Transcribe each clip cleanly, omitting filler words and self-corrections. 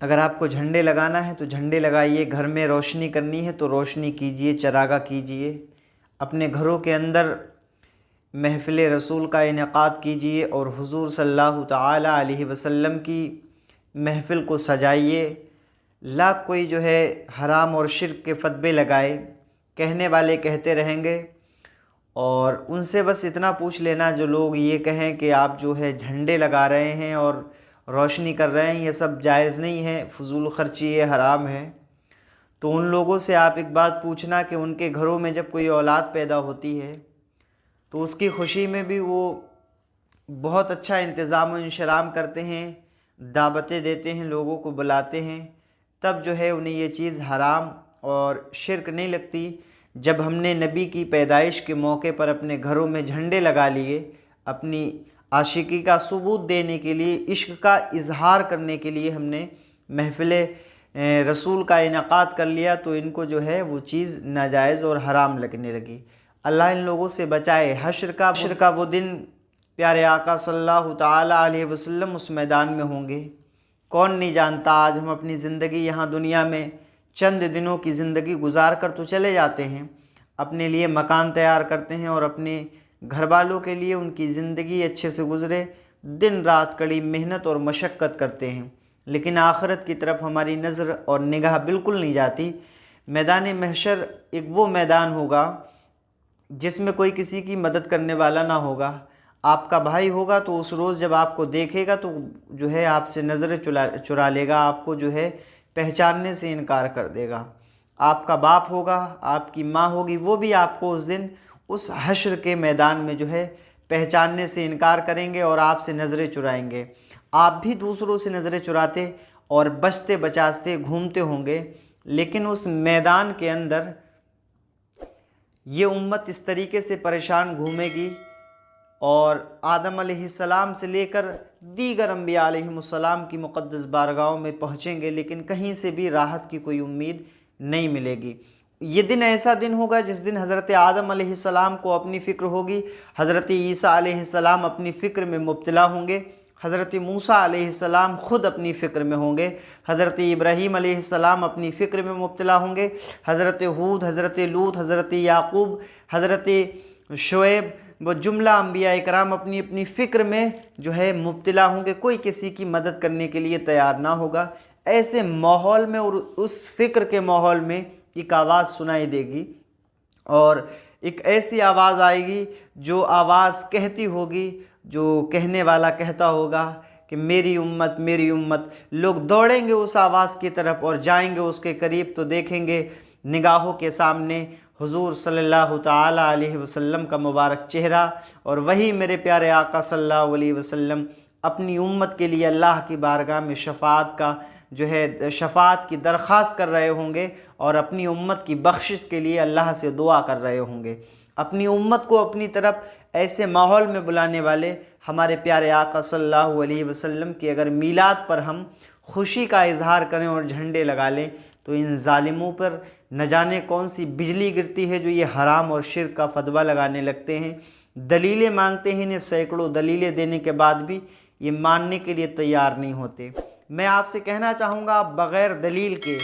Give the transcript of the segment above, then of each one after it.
اگر آپ کو جھنڈے لگانا ہے تو جھنڈے لگائیے، گھر میں روشنی کرنی ہے تو روشنی کیجیے، چراغاں کیجیے، اپنے گھروں کے اندر محفل رسول کا انعقاد کیجیے اور حضور صلی اللہ تعالی علیہ وسلم کی محفل کو سجائیے۔ لاکھ کوئی جو ہے حرام اور شرک کے فتوے لگائے، کہنے والے کہتے رہیں گے، اور ان سے بس اتنا پوچھ لینا جو لوگ یہ کہیں کہ آپ جو ہے جھنڈے لگا رہے ہیں اور روشنی کر رہے ہیں، یہ سب جائز نہیں ہے، فضول خرچی یہ حرام ہے۔ تو ان لوگوں سے آپ ایک بات پوچھنا کہ ان کے گھروں میں جب کوئی اولاد پیدا ہوتی ہے تو اس کی خوشی میں بھی وہ بہت اچھا انتظام و انشرام کرتے ہیں، دعوتیں دیتے ہیں، لوگوں کو بلاتے ہیں، تب جو ہے انہیں یہ چیز حرام اور شرک نہیں لگتی۔ جب ہم نے نبی کی پیدائش کے موقع پر اپنے گھروں میں جھنڈے لگا لیے، اپنی عاشقی کا ثبوت دینے کے لیے، عشق کا اظہار کرنے کے لیے ہم نے محفل رسول کا انعقاد کر لیا، تو ان کو جو ہے وہ چیز ناجائز اور حرام لگنے لگی۔ اللہ ان لوگوں سے بچائے۔ حشر کا وہ دن پیارے آقا صلی اللہ تعالی علیہ وسلم اس میدان میں ہوں گے۔ کون نہیں جانتا، آج ہم اپنی زندگی یہاں دنیا میں چند دنوں کی زندگی گزار کر تو چلے جاتے ہیں، اپنے لیے مکان تیار کرتے ہیں اور اپنے گھر والوں کے لیے ان کی زندگی اچھے سے گزرے، دن رات کڑی محنت اور مشقت کرتے ہیں، لیکن آخرت کی طرف ہماری نظر اور نگاہ بالکل نہیں جاتی۔ میدان محشر ایک وہ میدان ہوگا جس میں کوئی کسی کی مدد کرنے والا نہ ہوگا۔ آپ کا بھائی ہوگا تو اس روز جب آپ کو دیکھے گا تو جو ہے آپ سے نظریں چرا لے گا، آپ کو جو ہے پہچاننے سے انکار کر دے گا۔ آپ کا باپ ہوگا، آپ کی ماں ہوگی، وہ بھی آپ کو اس دن اس حشر کے میدان میں جو ہے پہچاننے سے انکار کریں گے اور آپ سے نظریں چرائیں گے۔ آپ بھی دوسروں سے نظریں چراتے اور بچتے بچاتے گھومتے ہوں گے، لیکن اس میدان کے اندر یہ امت اس طریقے سے پریشان گھومے گی، اور آدم علیہ السلام سے لے کر دیگر انبیاء علیہ السلام کی مقدس بارگاہوں میں پہنچیں گے، لیکن کہیں سے بھی راحت کی کوئی امید نہیں ملے گی۔ یہ دن ایسا دن ہوگا جس دن حضرت آدم علیہ السلام کو اپنی فکر ہوگی، حضرت عیسیٰ علیہ السلام اپنی فکر میں مبتلا ہوں گے، حضرت موسیٰ علیہ السلام خود اپنی فکر میں ہوں گے، حضرت ابراہیم علیہ السلام اپنی فکر میں مبتلا ہوں گے، حضرت ہود، حضرت لوط، حضرت یعقوب، حضرت شعیب و جملہ انبیاء کرام اپنی اپنی فکر میں جو ہے مبتلا ہوں گے، کوئی کسی کی مدد کرنے کے لیے تیار نہ ہوگا۔ ایسے ماحول میں اور اس فکر کے ماحول میں ایک آواز سنائی دے گی، اور ایک ایسی آواز آئے گی جو آواز کہتی ہوگی، جو کہنے والا کہتا ہوگا کہ میری امت میری امت۔ لوگ دوڑیں گے اس آواز کی طرف اور جائیں گے اس کے قریب، تو دیکھیں گے نگاہوں کے سامنے حضور صلی اللہ تعالی علیہ وسلم کا مبارک چہرہ، اور وہی میرے پیارے آقا صلی اللہ علیہ وسلم اپنی امت کے لیے اللہ کی بارگاہ میں شفاعت کی درخواست کر رہے ہوں گے، اور اپنی امت کی بخشش کے لیے اللہ سے دعا کر رہے ہوں گے۔ اپنی امت کو اپنی طرف ایسے ماحول میں بلانے والے ہمارے پیارے آقا صلی اللہ علیہ وسلم کی اگر میلاد پر ہم خوشی کا اظہار کریں اور جھنڈے لگا لیں، تو ان ظالموں پر نہ جانے کون سی بجلی گرتی ہے جو یہ حرام اور شرک کا فتویٰ لگانے لگتے ہیں۔ دلیلیں مانگتے ہیں، انہیں سینکڑوں دلیلیں دینے کے بعد بھی یہ ماننے کے لیے تیار نہیں ہوتے۔ میں آپ سے کہنا چاہوں گا، آپ بغیر دلیل کے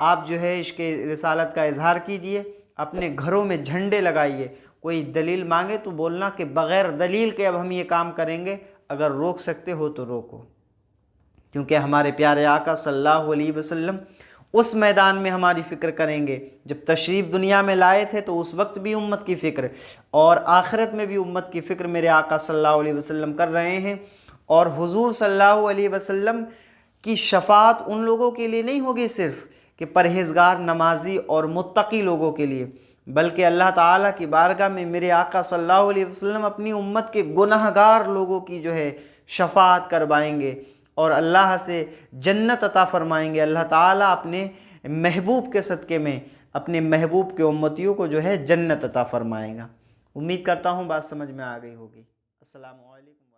آپ جو ہے عشق رسالت کا اظہار کیجئے، اپنے گھروں میں جھنڈے لگائیے۔ کوئی دلیل مانگے تو بولنا کہ بغیر دلیل کے اب ہم یہ کام کریں گے، اگر روک سکتے ہو تو روکو، کیونکہ ہمارے پیارے آقا صلی اللہ علیہ وسلم اس میدان میں ہماری فکر کریں گے۔ جب تشریف دنیا میں لائے تھے تو اس وقت بھی امت کی فکر، اور آخرت میں بھی امت کی فکر میرے آقا صلی اللہ علیہ وسلم کر رہے ہیں۔ اور حضور صلی اللہ علیہ وسلم کی شفاعت ان لوگوں کے لیے نہیں ہوگی صرف کہ پرہیزگار، نمازی اور متقی لوگوں کے لیے، بلکہ اللہ تعالیٰ کی بارگاہ میں میرے آقا صلی اللہ علیہ وسلم اپنی امت کے گناہگار لوگوں کی جو ہے شفاعت کروائیں گے، اور اللہ سے جنت عطا فرمائیں گے۔ اللہ تعالیٰ اپنے محبوب کے صدقے میں اپنے محبوب کے امتیوں کو جو ہے جنت عطا فرمائے گا۔ امید کرتا ہوں بات سمجھ میں آ گئی ہوگی۔ السلام علیکم۔